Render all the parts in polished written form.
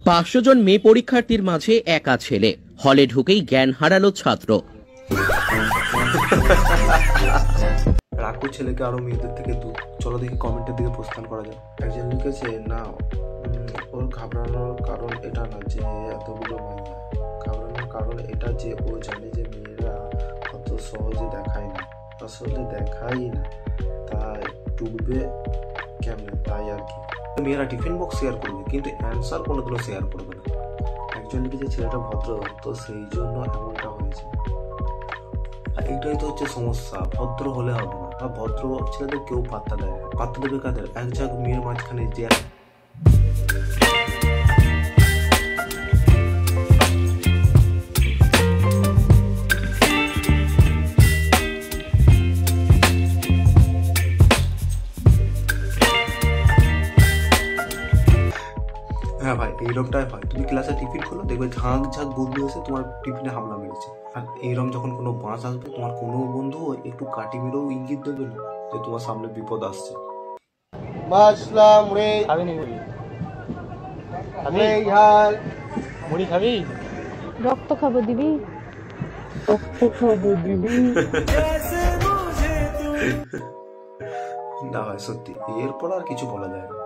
500 জন মেয়ে পরীক্ষার্থীর মাঝে একা ছেলে, হলে ঢুকেই জ্ঞান হারালো ছাত্র। রাখো ছেলেকে আরো মেয়েদের থেকে দূর। চলো দেখি কমেন্টের দিকে প্রস্থান করা যায়। একজন লিখেছে, না ওর ঘাবড়ানোর কারণ এটা না যে এতগুলো মাইয়া, ঘাবড়ানোর কারণ এটা যে ও জানে যে মেয়েরা অত সহজে দেখায় না, আসলে দেখাই না, তাই ডুববে কেমনে, তাই আর কি। মেয়েরা টিফিন বক্স শেয়ার করবে কিন্তু অ্যান্সার কোনোদিনও শেয়ার করবে না। একজন লিখেছে ছেলেটা ভদ্র, তো সেই জন্য এমনটা হয়েছে। আর এটাই তো হচ্ছে সমস্যা, ভদ্র হলে হবে না। আর ভদ্র ছেলেদের কেউ পাত্তা দেয় না। পাত্তা দেবে কাদের? এক ঝাঁক মেয়ের মাঝখানে যে হ্যাঁ ভাই, এইরকমটাই হয়। তুমি ক্লাসে টিফিন খোলো, দেখবে ঝাঁক ঝাঁক বন্ধু এসে তোমার টিফিনে হামলা মেরেছে। আর এইরকম যখন কোনো বাস আসবে, তোমার কোনো বন্ধু একটু কাটি মেরেও ইঙ্গিত দেবে না যে তোমার সামনে বিপদ আসছে। রক্ত খাবো দিবি, না ভাই সত্যি, এরপর আর কিছু বলা যায় না।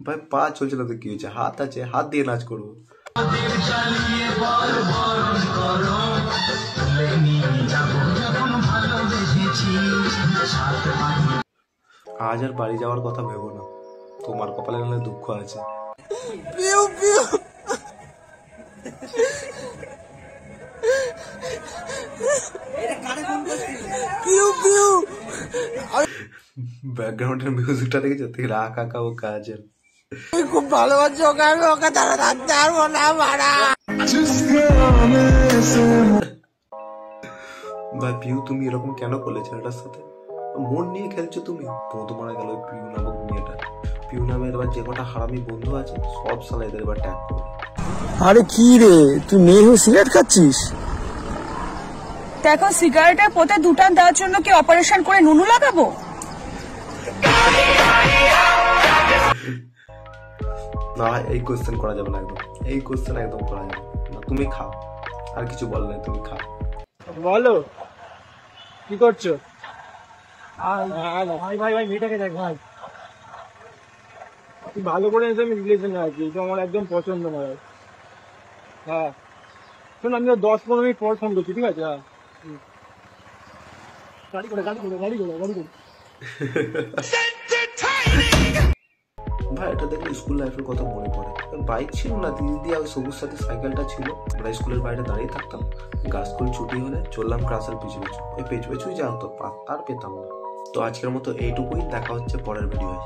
ভাই পা চলছে না তো কি হয়েছে? হাত আছে, হাত দিয়ে নাচ করবো। আজ আর বাড়ি যাওয়ার কথা ভেবো না, তোমার কপালে নাহলে দুঃখ আছে। ব্যাকগ্রাউন্ডের মিউজিকটা দেখেছো? তেরা কাকা ও কাজল, খুব ভালোবাসি ওকে, আমি ওকে তারা রাখতে পারবো না মারা। ভাই পিউ, তুমি এরকম কেন করলে ছেলেটার সাথে? মন নিয়ে খেলছো তুমি। বন্ধু মারা গেল পিউ নামক মেয়েটা। পিউ নামে এবার যে কটা হারামি বন্ধু আছে সব সালা এদের এবার ট্যাগ করবে। আরে কি রে, তুই মেয়ে হয়ে সিগারেট খাচ্ছিস? দেখো, সিগারেটের পোতে দুটান দেওয়ার জন্য কি অপারেশন করে নুনু লাগাবো? না, এই কোশ্চেন করা যাবে না, একদম এই কোশ্চেন একদম করা যাবে না। তুমি খাও, আর কিছু বল নাই, তুমি খাও। বলো কি করছো? ভাই ভাই ভাই মেয়েটাকে দেখ ভাই, তুই ভালো করে এসে আমি রিলেশনে আছি, এটা আমার একদম পছন্দ নয়। হ্যাঁ শোন, আমি 10-15 মিনিট পর ফোন করছি, ঠিক আছে? হ্যাঁ, গাড়ি করে ভাই এটা দেখলে স্কুল লাইফের কথা মনে পড়ে। বাইক ছিল না, দিদি দিয়ে সবুজ সাথে সাইকেলটা ছিল। আমরা স্কুলের বাইরে দাঁড়িয়ে থাকতাম, গাছ স্কুল ছুটি হলে চললাম ক্লাসের পিছু পিছু। ওই পেছু পেছুই যা হতো, পাত্তা আর পেতাম না। তো আজকের মতো এইটুকুই, দেখা হচ্ছে পরের ভিডিওয়।